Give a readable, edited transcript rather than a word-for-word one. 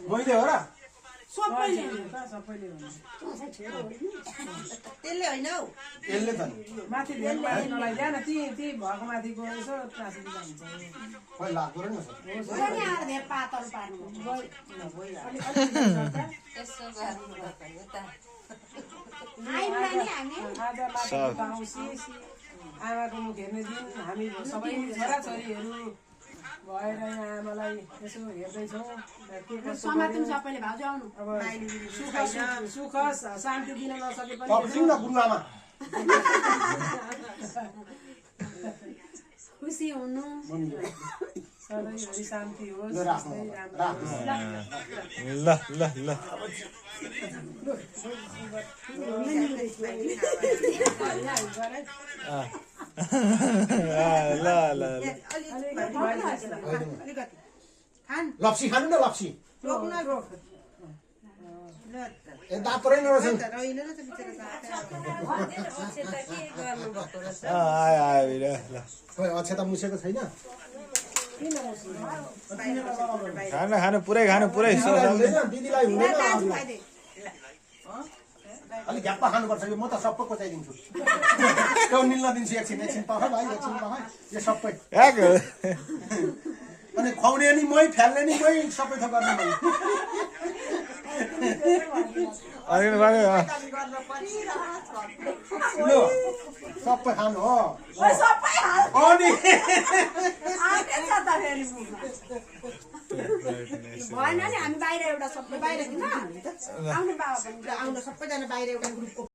मैले हो र सबैले त्यसले होइन हौ यसले त माथि भेललाई ल्यान ती भएको माथि गएर यसो टाँसी दिँदा हुन्छ खोइ लाग्दो रहेन सर पनि आएर धेरै पातल पार्नु यसो गर्नुपर्छ नि त आज आउँसी आमाको मुख हेर्ने दिन हामी सबै छोराछोरीहरू भएर यहाँ आमालाई यसो हेर्दैछौँ समातिम सबैले भाउजू आउनु अब सुख शान्ति दिन नसके पनि पक्रिनु न गुरुआमा खुसी हुनु सधैँभरि शान्ति होस् ल राख्नु राख्नु ल ल ल ल ल लप्सी खानु न लप्सी रोक्न रोक ए दाँत रहेन रहेछ नि रहेन रहेछ बिचरा के गर्नुभएको रहेछ आयो आयो ल खोइ अक्षता मुसेको छैन खानु खानु पुरै खानु पुरै हुँदैन दिदीलाई हुँदैन अलिक घ्याप्पा खानुपर्छ यो म त सबै कोचाइदिन्छु त्यो निल्न दिन्छु एकछिन पख भाइ एकछिन पख यो सबै अनि खुवाउने नि मै फ्याल्ने नि मै सबै थोक गर्ने मै ल सबै खानु हो अनि भएन नि हामी बाहिर एउटा सबै बाहिर किन आउनु बाबा पनि आउनु सबैजना बाहिर एउटा ग्रुपको